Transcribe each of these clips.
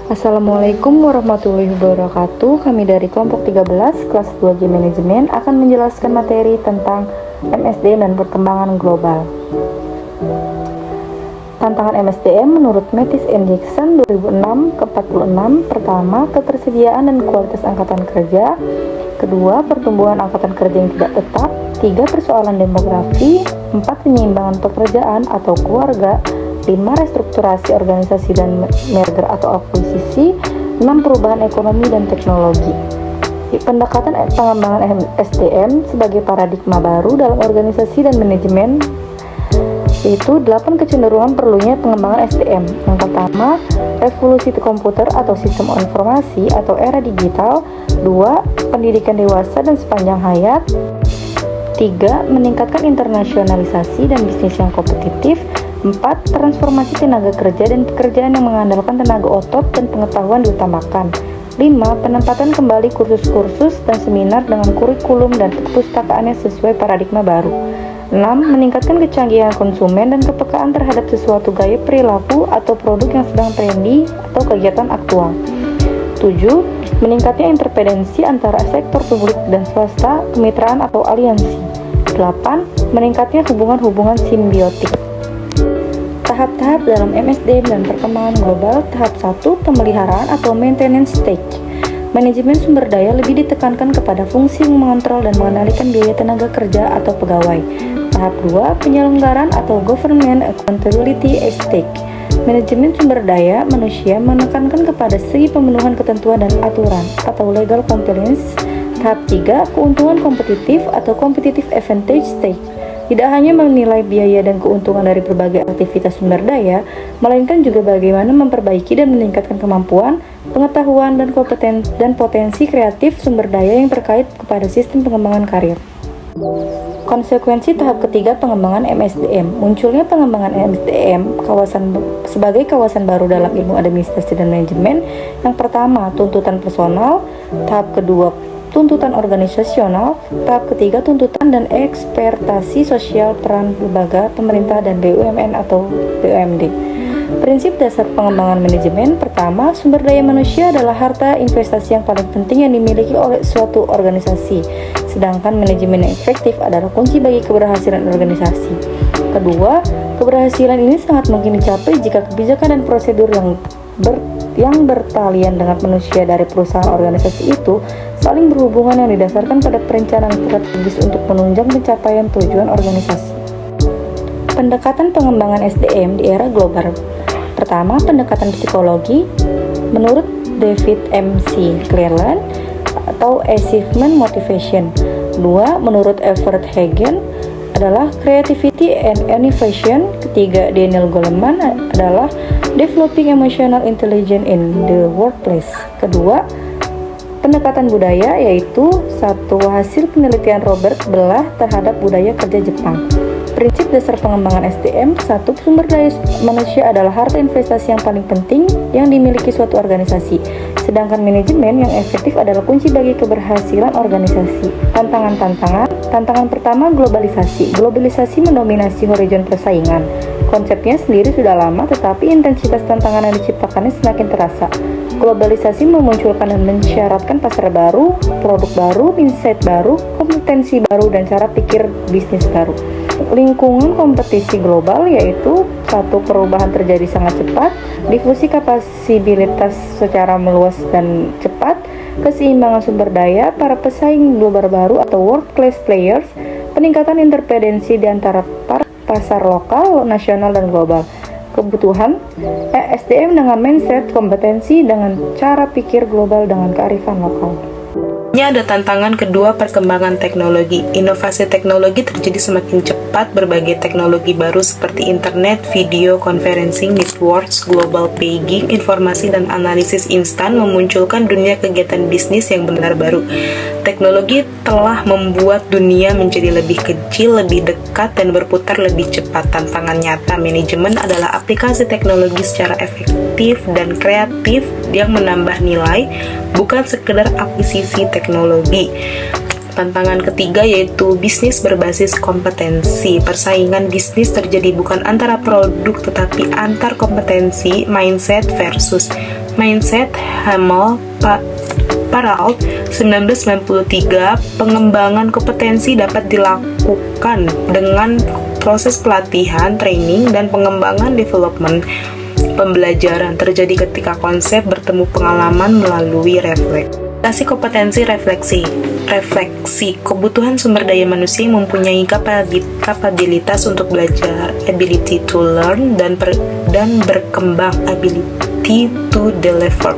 Assalamualaikum warahmatullahi wabarakatuh. Kami dari kelompok 13 kelas 2G Manajemen akan menjelaskan materi tentang MSDM dan perkembangan global. Tantangan MSDM menurut Mattis and Jackson 2006 ke-46. Pertama, ketersediaan dan kualitas angkatan kerja. Kedua, pertumbuhan angkatan kerja yang tidak tetap. Tiga, persoalan demografi. Empat, penyimbangan pekerjaan atau keluarga. 5. Restrukturasi organisasi dan merger atau akuisisi. 6. Perubahan ekonomi dan teknologi. Pendekatan pengembangan SDM sebagai paradigma baru dalam organisasi dan manajemen, yaitu 8 kecenderungan perlunya pengembangan SDM. Yang pertama, revolusi komputer atau sistem informasi atau era digital. 2. Pendidikan dewasa dan sepanjang hayat. 3. Meningkatkan internasionalisasi dan bisnis yang kompetitif. 4. Transformasi tenaga kerja dan pekerjaan yang mengandalkan tenaga otot dan pengetahuan diutamakan. 5. Penempatan kembali kursus-kursus dan seminar dengan kurikulum dan perpustakaannya sesuai paradigma baru. 6. Meningkatkan kecanggihan konsumen dan kepekaan terhadap sesuatu gaya perilaku atau produk yang sedang trendy atau kegiatan aktual. 7. Meningkatnya interdependensi antara sektor publik dan swasta, kemitraan atau aliansi. 8. Meningkatnya hubungan-hubungan simbiotik. Tahap-tahap dalam MSDM dan perkembangan global. Tahap 1, pemeliharaan atau maintenance stage. Manajemen sumber daya lebih ditekankan kepada fungsi mengontrol dan mengendalikan biaya tenaga kerja atau pegawai. Tahap 2, penyelenggaraan atau government accountability stage. Manajemen sumber daya manusia menekankan kepada segi pemenuhan ketentuan dan aturan atau legal compliance. Tahap 3, keuntungan kompetitif atau competitive advantage stage. Tidak hanya menilai biaya dan keuntungan dari berbagai aktivitas sumber daya, melainkan juga bagaimana memperbaiki dan meningkatkan kemampuan, pengetahuan, dan potensi kreatif sumber daya yang terkait kepada sistem pengembangan karir. Konsekuensi tahap ketiga pengembangan MSDM. Munculnya pengembangan MSDM sebagai kawasan baru dalam ilmu administrasi dan manajemen. Yang pertama, tuntutan personal. Tahap kedua, tuntutan organisasional. Tahap ketiga, tuntutan dan ekspektasi sosial peran lembaga, pemerintah, dan BUMN atau BUMD. Prinsip dasar pengembangan manajemen. Pertama, sumber daya manusia adalah harta investasi yang paling penting yang dimiliki oleh suatu organisasi, sedangkan manajemen yang efektif adalah kunci bagi keberhasilan organisasi. Kedua, keberhasilan ini sangat mungkin dicapai jika kebijakan dan prosedur yang bertalian dengan manusia dari perusahaan organisasi itu saling berhubungan yang didasarkan pada perencanaan strategis untuk menunjang pencapaian tujuan organisasi. Pendekatan pengembangan SDM di era global. Pertama, pendekatan psikologi. Menurut David M.C. Cleland atau Achievement Motivation. 2. Menurut Everett Hagen adalah Creativity and Innovation. Ketiga, Daniel Goleman adalah Developing Emotional Intelligence in the Workplace. Kedua, pendekatan budaya, yaitu satu hasil penelitian Robert Belah terhadap budaya kerja Jepang. Prinsip dasar pengembangan SDM. 1. Sumber daya manusia adalah harta investasi yang paling penting yang dimiliki suatu organisasi, sedangkan manajemen yang efektif adalah kunci bagi keberhasilan organisasi. Tantangan pertama, globalisasi. Globalisasi mendominasi horizon persaingan. Konsepnya sendiri sudah lama, tetapi intensitas tantangan yang diciptakannya semakin terasa. Globalisasi memunculkan dan mensyaratkan pasar baru, produk baru, insight baru, kompetensi baru, dan cara pikir bisnis baru. Lingkungan kompetisi global, yaitu satu, perubahan terjadi sangat cepat, difusi kapasibilitas secara meluas dan cepat, keseimbangan sumber daya, para pesaing global baru atau world class players, peningkatan interdependensi di antara pasar lokal, nasional, dan global. Kebutuhan SDM dengan mindset, kompetensi dengan cara pikir global dengan kearifan lokal. Ini ada tantangan kedua, perkembangan teknologi. Inovasi teknologi terjadi semakin cepat. Berbagai teknologi baru seperti internet, video, conferencing, networks, global paging, informasi dan analisis instan memunculkan dunia kegiatan bisnis yang benar baru. Teknologi telah membuat dunia menjadi lebih kecil, lebih dekat, dan berputar lebih cepat. Tantangan nyata manajemen adalah aplikasi teknologi secara efektif dan kreatif yang menambah nilai, bukan sekedar akuisisi teknologi. Tantangan ketiga yaitu bisnis berbasis kompetensi. Persaingan bisnis terjadi bukan antara produk tetapi antar kompetensi, mindset versus mindset. Hamel Paralt 1993, pengembangan kompetensi dapat dilakukan dengan proses pelatihan, training, dan pengembangan development. Pembelajaran terjadi ketika konsep bertemu pengalaman melalui refleksi kompetensi refleksi. Kebutuhan sumber daya manusia yang mempunyai kapabilitas untuk belajar, ability to learn, dan berkembang, ability to deliver.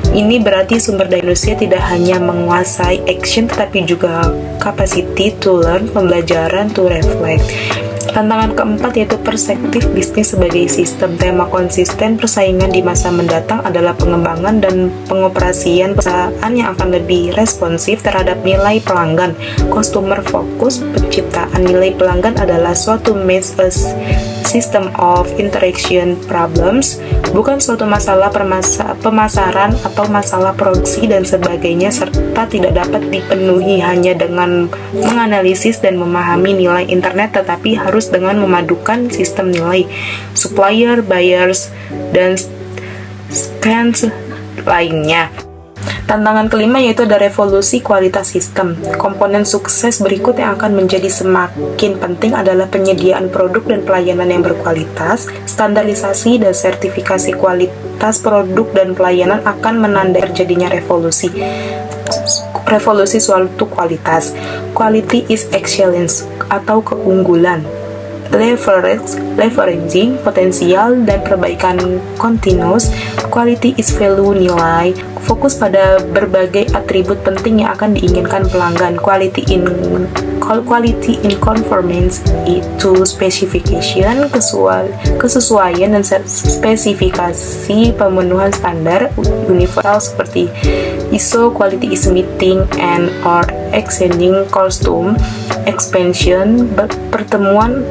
Ini berarti sumber daya manusia tidak hanya menguasai action tetapi juga capacity to learn, pembelajaran to reflect. Tantangan keempat yaitu perspektif bisnis sebagai sistem. Tema konsisten persaingan di masa mendatang adalah pengembangan dan pengoperasian perusahaan yang akan lebih responsif terhadap nilai pelanggan. Customer focus, penciptaan nilai pelanggan adalah suatu system of interaction problems, bukan suatu masalah pemasaran atau masalah produksi dan sebagainya, serta tidak dapat dipenuhi hanya dengan menganalisis dan memahami nilai internet, tetapi harus dengan memadukan sistem nilai supplier, buyers, dan spends lainnya. Tantangan kelima yaitu ada revolusi kualitas sistem. Komponen sukses berikut yang akan menjadi semakin penting adalah penyediaan produk dan pelayanan yang berkualitas. Standarisasi dan sertifikasi kualitas produk dan pelayanan akan menandai terjadinya revolusi suatu kualitas. Quality is excellence atau keunggulan. Leveraging potensial dan perbaikan continuous. Quality is value, nilai. Fokus pada berbagai atribut penting yang akan diinginkan pelanggan. Quality in conformance to specification, kesesuaian dan spesifikasi pemenuhan standar universal seperti ISO. Quality is meeting and or exceeding custom expansion, pertemuan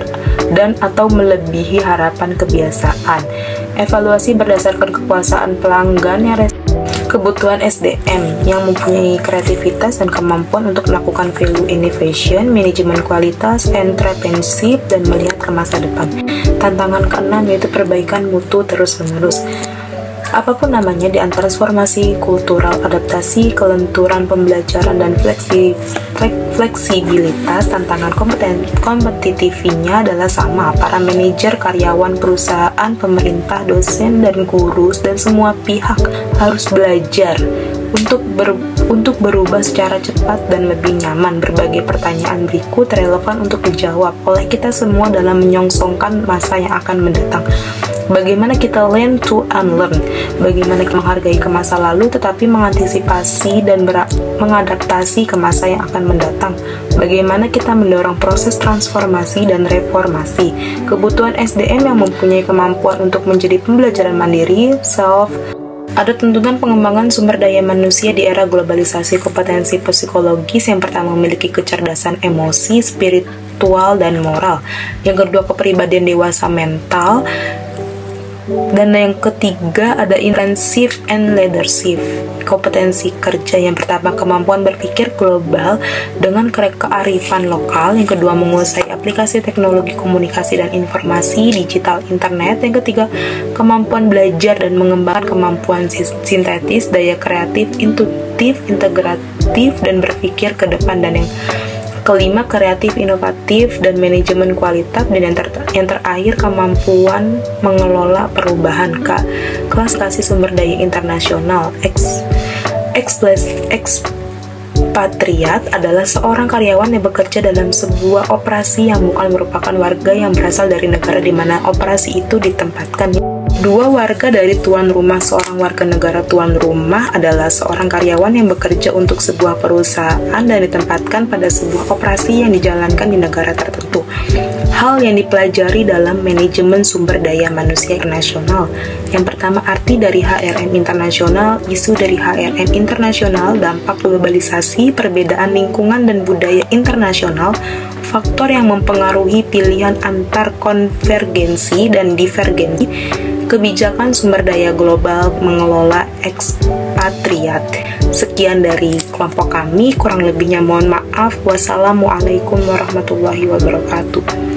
dan atau melebihi harapan kebiasaan. Evaluasi berdasarkan kepuasan pelanggan yang kebutuhan SDM yang mempunyai kreativitas dan kemampuan untuk melakukan value innovation, manajemen kualitas, entrepreneurship, dan melihat ke masa depan. Tantangan keenam yaitu perbaikan mutu terus-menerus. Apapun namanya, di antara transformasi kultural, adaptasi, kelenturan pembelajaran, dan fleksibilitas, tantangan kompetitifnya adalah sama. Para manajer, karyawan, perusahaan, pemerintah, dosen, dan guru, dan semua pihak harus belajar untuk berubah secara cepat dan lebih nyaman. Berbagai pertanyaan berikut relevan untuk dijawab oleh kita semua dalam menyongsongkan masa yang akan mendatang. Bagaimana kita learn to unlearn? Bagaimana kita menghargai ke masa lalu tetapi mengantisipasi dan mengadaptasi ke masa yang akan mendatang? Bagaimana kita mendorong proses transformasi dan reformasi? Kebutuhan SDM yang mempunyai kemampuan untuk menjadi pembelajaran mandiri, ada tuntutan pengembangan sumber daya manusia di era globalisasi. Kompetensi psikologis yang pertama memiliki kecerdasan emosi, spiritual, dan moral. Yang kedua kepribadian dewasa mental. Dan yang ketiga ada internship and leadership. Kompetensi kerja yang pertama kemampuan berpikir global dengan kearifan lokal. Yang kedua menguasai aplikasi teknologi komunikasi dan informasi digital internet. Yang ketiga kemampuan belajar dan mengembangkan kemampuan sintetis, daya kreatif, intuitif, integratif, dan berpikir ke depan. Dan yang kelima kreatif, inovatif, dan manajemen kualitas. Dan yang terakhir kemampuan mengelola perubahan. Kelas kasih sumber daya internasional. Expatriat adalah seorang karyawan yang bekerja dalam sebuah operasi yang bukan merupakan warga yang berasal dari negara di mana operasi itu ditempatkan. Dua warga dari tuan rumah. Seorang warga negara tuan rumah adalah seorang karyawan yang bekerja untuk sebuah perusahaan dan ditempatkan pada sebuah operasi yang dijalankan di negara tertentu. Hal yang dipelajari dalam manajemen sumber daya manusia internasional. Yang pertama, arti dari HRM internasional, isu dari HRM internasional, dampak globalisasi, perbedaan lingkungan dan budaya internasional, faktor yang mempengaruhi pilihan antar konvergensi dan divergensi, kebijakan sumber daya global mengelola ekspatriat. Sekian dari kelompok kami, kurang lebihnya mohon maaf. Wassalamualaikum warahmatullahi wabarakatuh.